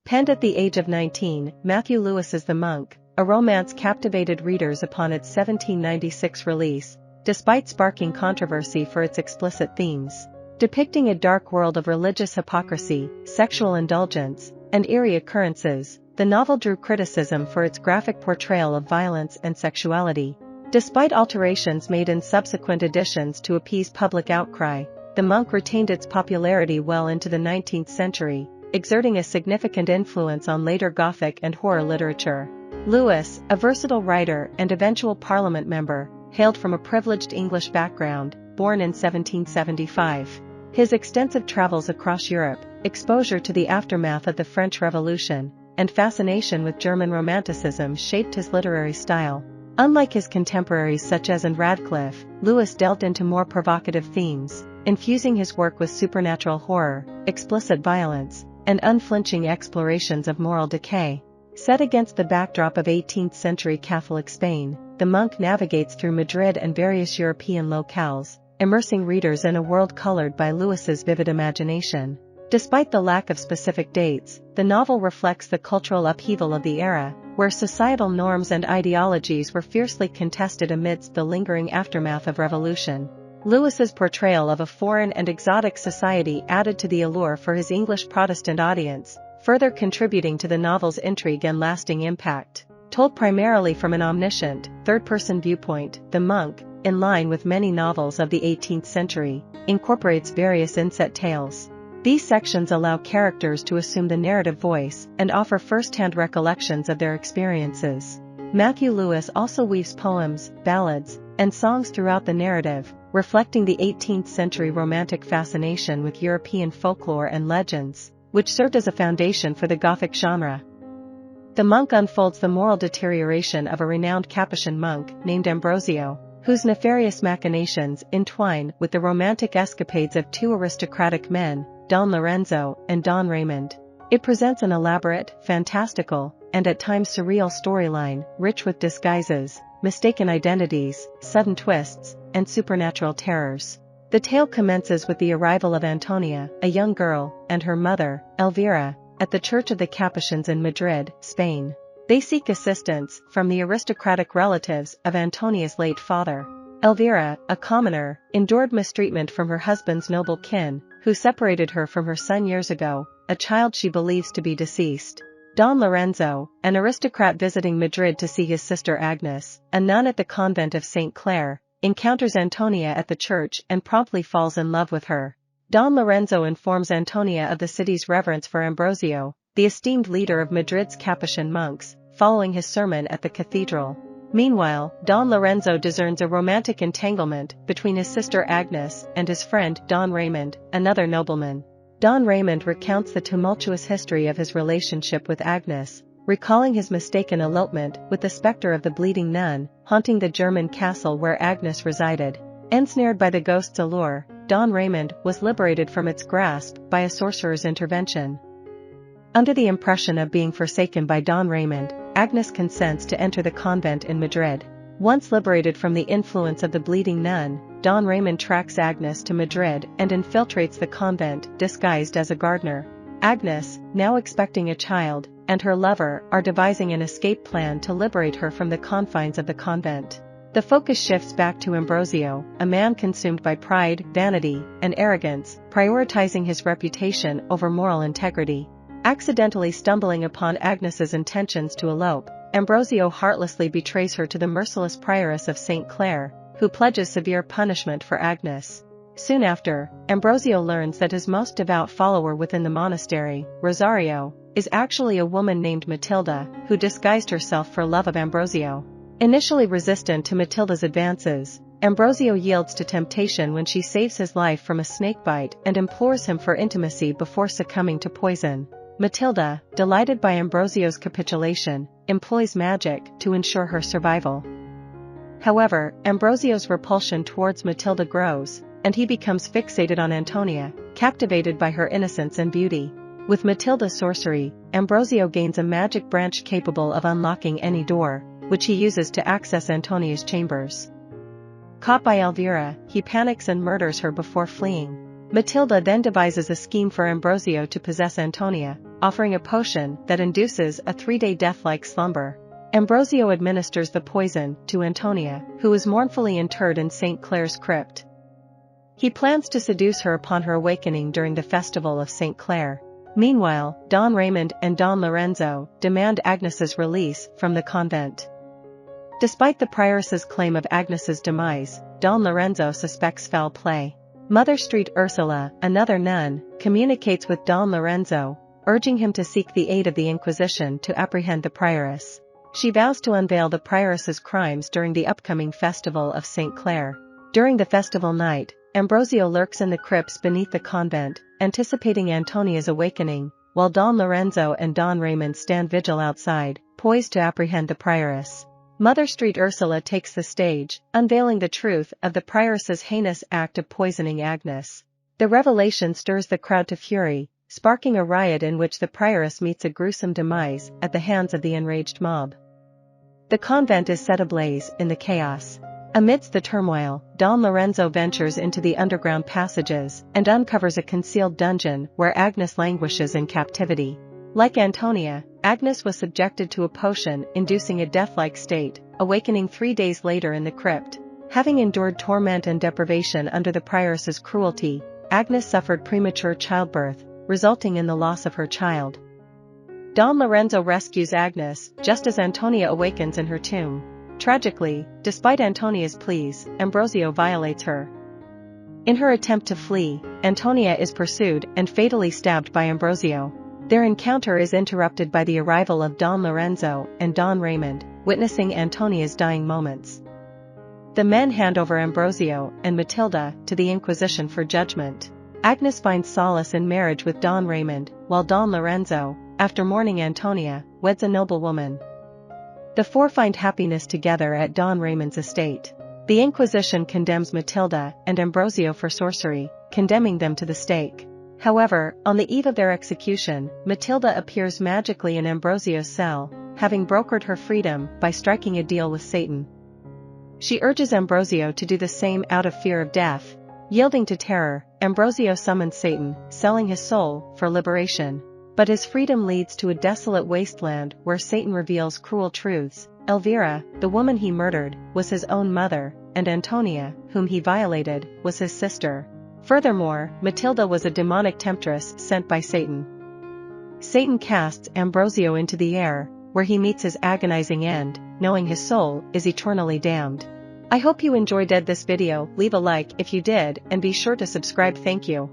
Penned at the age of 19, Matthew Lewis's The Monk, a romance captivated readers upon its 1796 release, despite sparking controversy for its explicit themes. Depicting a dark world of religious hypocrisy, sexual indulgence, and eerie occurrences, the novel drew criticism for its graphic portrayal of violence and sexuality. Despite alterations made in subsequent editions to appease public outcry, The Monk retained its popularity well into the 19th century, exerting a significant influence on later Gothic and horror literature. Lewis, a versatile writer and eventual Parliament member, hailed from a privileged English background, born in 1775. His extensive travels across Europe, exposure to the aftermath of the French Revolution, and fascination with German Romanticism shaped his literary style. Unlike his contemporaries such as Anne Radcliffe, Lewis delved into more provocative themes, infusing his work with supernatural horror, explicit violence, and unflinching explorations of moral decay. Set against the backdrop of 18th-century Catholic Spain, The Monk navigates through Madrid and various European locales, immersing readers in a world colored by Lewis's vivid imagination. Despite the lack of specific dates, the novel reflects the cultural upheaval of the era, where societal norms and ideologies were fiercely contested amidst the lingering aftermath of revolution. Lewis's portrayal of a foreign and exotic society added to the allure for his English Protestant audience, further contributing to the novel's intrigue and lasting impact. Told primarily from an omniscient, third-person viewpoint, The Monk, in line with many novels of the 18th century, incorporates various inset tales. These sections allow characters to assume the narrative voice and offer first-hand recollections of their experiences. Matthew Lewis also weaves poems, ballads, and songs throughout the narrative, reflecting the 18th century romantic fascination with European folklore and legends, which served as a foundation for the Gothic genre. The Monk unfolds the moral deterioration of a renowned Capuchin monk named Ambrosio, whose nefarious machinations entwine with the romantic escapades of two aristocratic men, Don Lorenzo and Don Raymond. It presents an elaborate, fantastical, and at times surreal storyline, rich with disguises, mistaken identities, sudden twists, and supernatural terrors. The tale commences with the arrival of Antonia, a young girl, and her mother, Elvira, at the Church of the Capuchins in Madrid, Spain. They seek assistance from the aristocratic relatives of Antonia's late father. Elvira, a commoner, endured mistreatment from her husband's noble kin, who separated her from her son years ago, a child she believes to be deceased. Don Lorenzo, an aristocrat visiting Madrid to see his sister Agnes, a nun at the convent of St. Clare, encounters Antonia at the church and promptly falls in love with her. Don Lorenzo informs Antonia of the city's reverence for Ambrosio, the esteemed leader of Madrid's Capuchin monks, following his sermon at the cathedral. Meanwhile, Don Lorenzo discerns a romantic entanglement between his sister Agnes and his friend Don Raymond, another nobleman. Don Raymond recounts the tumultuous history of his relationship with Agnes, recalling his mistaken elopement with the specter of the bleeding nun, haunting the German castle where Agnes resided. Ensnared by the ghost's allure, Don Raymond was liberated from its grasp by a sorcerer's intervention. Under the impression of being forsaken by Don Raymond, Agnes consents to enter the convent in Madrid. Once liberated from the influence of the bleeding nun, Don Raymond tracks Agnes to Madrid and infiltrates the convent disguised as a gardener. Agnes, now expecting a child, and her lover are devising an escape plan to liberate her from the confines of the convent. The focus shifts back to Ambrosio, a man consumed by pride, vanity, and arrogance, prioritizing his reputation over moral integrity. Accidentally stumbling upon Agnes's intentions to elope, Ambrosio heartlessly betrays her to the merciless prioress of St. Clare, who pledges severe punishment for Agnes. Soon after, Ambrosio learns that his most devout follower within the monastery, Rosario, is actually a woman named Matilda, who disguised herself for love of Ambrosio. Initially resistant to Matilda's advances, Ambrosio yields to temptation when she saves his life from a snakebite and implores him for intimacy before succumbing to poison. Matilda, delighted by Ambrosio's capitulation, employs magic to ensure her survival. However, Ambrosio's repulsion towards Matilda grows, and he becomes fixated on Antonia, captivated by her innocence and beauty. With Matilda's sorcery, Ambrosio gains a magic branch capable of unlocking any door, which he uses to access Antonia's chambers. Caught by Elvira, he panics and murders her before fleeing. Matilda then devises a scheme for Ambrosio to possess Antonia, offering a potion that induces a 3-day death-like slumber. Ambrosio administers the poison to Antonia, who is mournfully interred in St. Clare's crypt. He plans to seduce her upon her awakening during the festival of St. Clare. Meanwhile, Don Raymond and Don Lorenzo demand Agnes's release from the convent. Despite the prioress's claim of Agnes's demise, Don Lorenzo suspects foul play. Mother Street Ursula, another nun, communicates with Don Lorenzo, urging him to seek the aid of the Inquisition to apprehend the prioress. She vows to unveil the prioress's crimes during the upcoming festival of St. Clare. During the festival night, Ambrosio lurks in the crypts beneath the convent, anticipating Antonia's awakening, while Don Lorenzo and Don Raymond stand vigil outside, poised to apprehend the prioress. Mother Street Ursula takes the stage, unveiling the truth of the prioress's heinous act of poisoning Agnes. The revelation stirs the crowd to fury, sparking a riot in which the prioress meets a gruesome demise at the hands of the enraged mob. The convent is set ablaze in the chaos. Amidst the turmoil, Don Lorenzo ventures into the underground passages and uncovers a concealed dungeon where Agnes languishes in captivity. Like Antonia, Agnes was subjected to a potion inducing a death-like state, awakening 3 days later in the crypt. Having endured torment and deprivation under the prioress's cruelty, Agnes suffered premature childbirth, resulting in the loss of her child. Don Lorenzo rescues Agnes just as Antonia awakens in her tomb. Tragically, despite Antonia's pleas, Ambrosio violates her. In her attempt to flee, Antonia is pursued and fatally stabbed by Ambrosio. Their encounter is interrupted by the arrival of Don Lorenzo and Don Raymond, witnessing Antonia's dying moments. The men hand over Ambrosio and Matilda to the Inquisition for judgment. Agnes finds solace in marriage with Don Raymond, while Don Lorenzo, after mourning Antonia, weds a noblewoman. The four find happiness together at Don Raymond's estate. The Inquisition condemns Matilda and Ambrosio for sorcery, condemning them to the stake. However, on the eve of their execution, Matilda appears magically in Ambrosio's cell, having brokered her freedom by striking a deal with Satan. She urges Ambrosio to do the same out of fear of death. Yielding to terror, Ambrosio summons Satan, selling his soul for liberation. But his freedom leads to a desolate wasteland where Satan reveals cruel truths. Elvira, the woman he murdered, was his own mother, and Antonia, whom he violated, was his sister. Furthermore, Matilda was a demonic temptress sent by Satan. Satan casts Ambrosio into the air, where he meets his agonizing end, knowing his soul is eternally damned. I hope you enjoyed this video. Leave a like if you did and be sure to subscribe. Thank you.